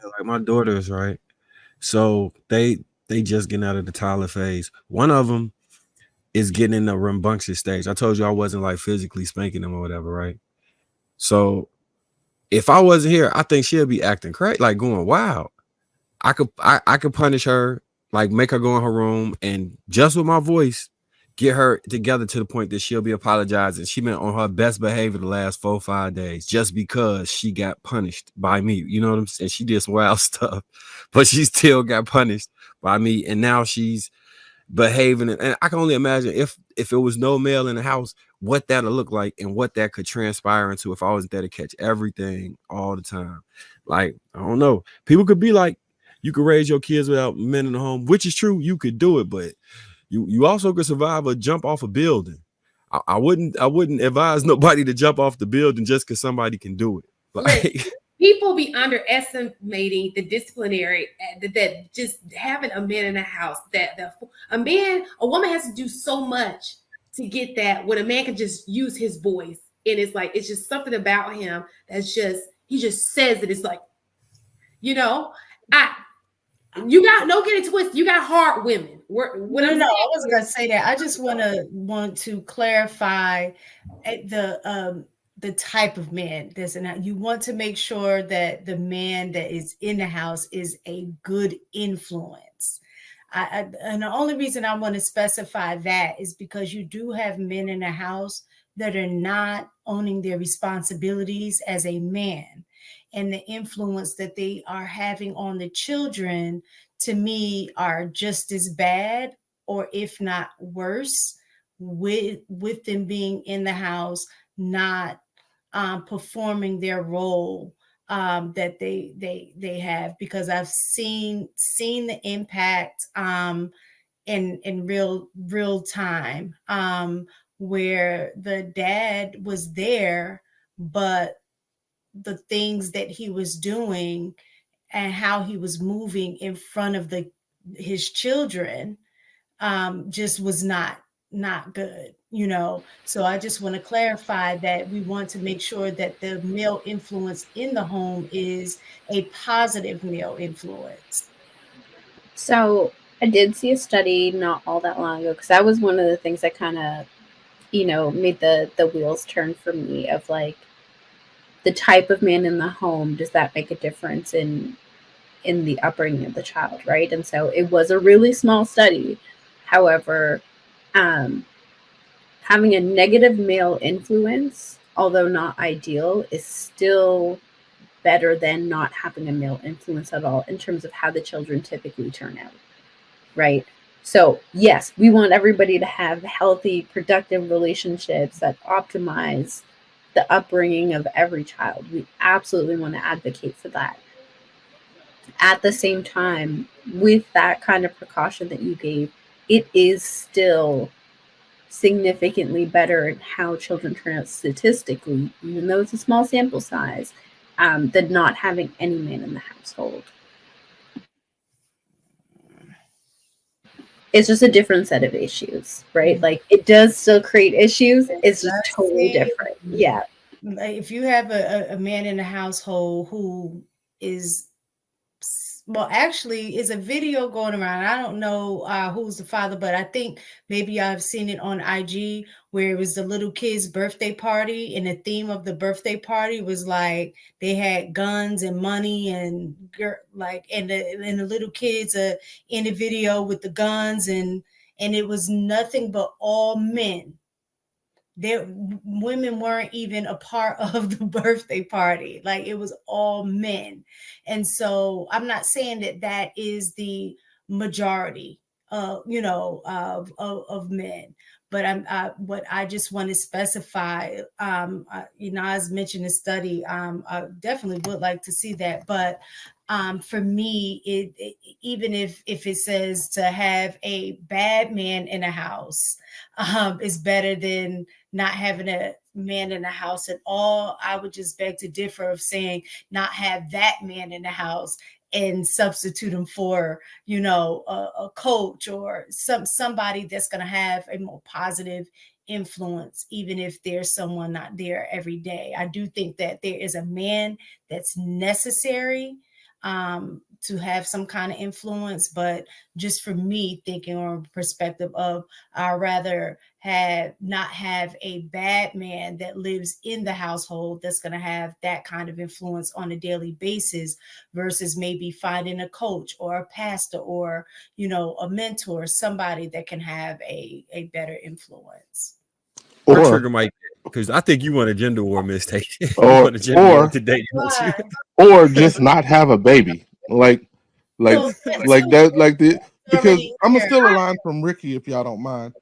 Like my daughters, right? So they just getting out of the toddler phase. One of them is getting in the rambunctious stage. I told you I wasn't like physically spanking them or whatever, right? So if I wasn't here, I think she'll be acting crazy, like going wild. I could punish her, like make her go in her room and just with my voice, get her together to the point that she'll be apologizing. She been on her best behavior the last 4 or 5 days just because she got punished by me. You know what I'm saying? She did some wild stuff, but she still got punished by me. And now she's behaving. And I can only imagine if it was no male in the house, what that'll look like and what that could transpire into if I wasn't there to catch everything all the time. Like, I don't know. People could be like, you could raise your kids without men in the home, which is true. You could do it, but you also could survive a jump off a building. I wouldn't advise nobody to jump off the building just because somebody can do it. Listen, Like people be underestimating the disciplinary that just having a man in the house. A woman has to do so much to get that. When a man can just use his voice, and it's like it's just something about him that's just he just says it. It's like you know, I you got no get it twisted. You got hard women. What No, I'm no, saying I wasn't gonna say that. I just want to clarify the type of man this and you want to make sure that the man that is in the house is a good influence. And the only reason I want to specify that is because you do have men in the house that are not owning their responsibilities as a man, and the influence that they are having on the children to me are just as bad, or if not worse, with them being in the house, not performing their role that they have, because I've seen the impact in real time, where the dad was there, but the things that he was doing and how he was moving in front of the his children just was not good, so I just want to clarify that we want to make sure that the male influence in the home is a positive male influence. So I did see a study not all that long ago, because that was one of the things that kind of, made the wheels turn for me, of like the type of man in the home. Does that make a difference in the upbringing of the child, right? And so it was a really small study. However, um, having a negative male influence, although not ideal, is still better than not having a male influence at all in terms of how the children typically turn out, right? So, yes, we want everybody to have healthy, productive relationships that optimize the upbringing of every child. We absolutely want to advocate for that. At the same time, with that kind of precaution that you gave, it is still significantly better in how children turn out statistically, even though it's a small sample size, than not having any man in the household. It's just a different set of issues, right? Like it does still create issues. It's just totally different. Yeah. If you have a man in the household who is, well, actually is a video going around. I don't know who's the father, but I think maybe I've seen it on IG, where it was the little kid's birthday party, and the theme of the birthday party was like they had guns and money and like, and the little kids in the video with the guns, and it was nothing but all men. There, women weren't even a part of the birthday party. Like it was all men. And so I'm not saying that that is the majority of men, but what I just want to specify, Nas mentioned a study. I definitely would like to see that, but for me, even if it says to have a bad man in a house is better than not having a man in the house at all, I would just beg to differ of saying not have that man in the house and substitute him for, a coach or somebody that's going to have a more positive influence, even if there's someone not there every day. I do think that there is a man that's necessary, to have some kind of influence. But just for me, thinking on a perspective of, I'd rather not have a bad man that lives in the household that's going to have that kind of influence on a daily basis, versus maybe finding a coach or a pastor or, a mentor, somebody that can have a better influence. My trigger might, because I think you want a gender war mistake. You want a gender war today. Or just not have a baby. Like that, because I'm gonna steal a line from Ricky, if y'all don't mind.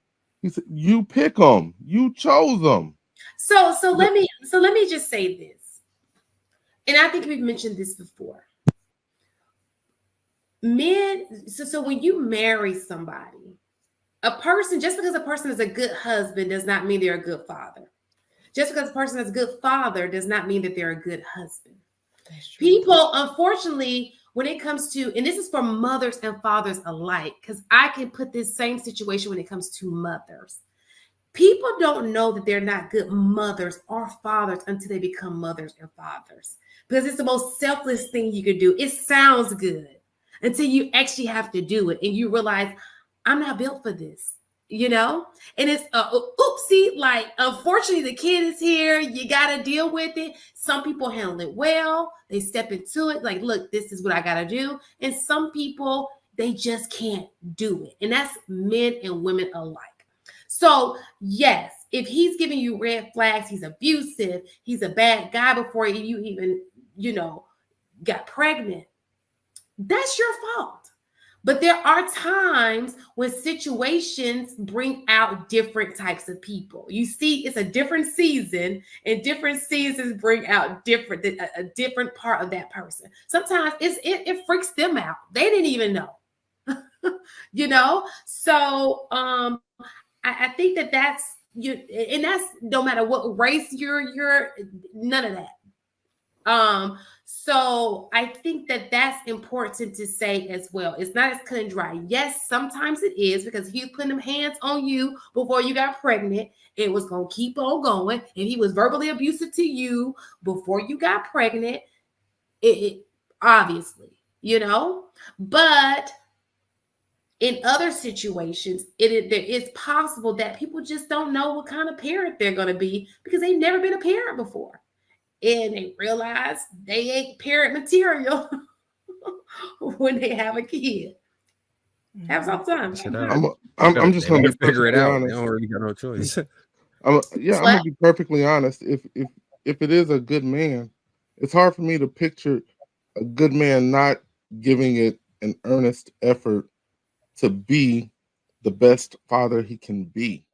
He said, "You pick them, you chose them." So let me just say this, and I think we've mentioned this before. Men, so when you marry somebody, just because a person is a good husband does not mean they're a good father. Just because a person is a good father does not mean that they're a good husband. People, unfortunately, when it comes to, and this is for mothers and fathers alike, because I can put this same situation when it comes to mothers. People don't know that they're not good mothers or fathers until they become mothers and fathers, because it's the most selfless thing you could do. It sounds good until you actually have to do it and you realize, I'm not built for this. And it's oopsie, like, unfortunately the kid is here, you got to deal with it. Some people handle it well, they step into it like, look, this is what I got to do. And some people, they just can't do it. And that's men and women alike. So yes, if he's giving you red flags, he's abusive, he's a bad guy before you even got pregnant, that's your fault. But there are times when situations bring out different types of people. You see, it's a different season, and different seasons bring out a different part of that person. Sometimes it freaks them out. They didn't even know, So I think that's and that's no matter what race you're none of that. So I think that's important to say as well. It's not as cut and dry. Yes, sometimes it is, because if he was putting them hands on you before you got pregnant, it was going to keep on going. If he was verbally abusive to you before you got pregnant, it obviously, but in other situations, there is possible that people just don't know what kind of parent they're going to be because they've never been a parent before. And they realize they ain't parent material when they have a kid. Have some time. I'm just going to figure it out. They don't really got no choice. I'm going to be perfectly honest. If it is a good man, it's hard for me to picture a good man not giving it an earnest effort to be the best father he can be.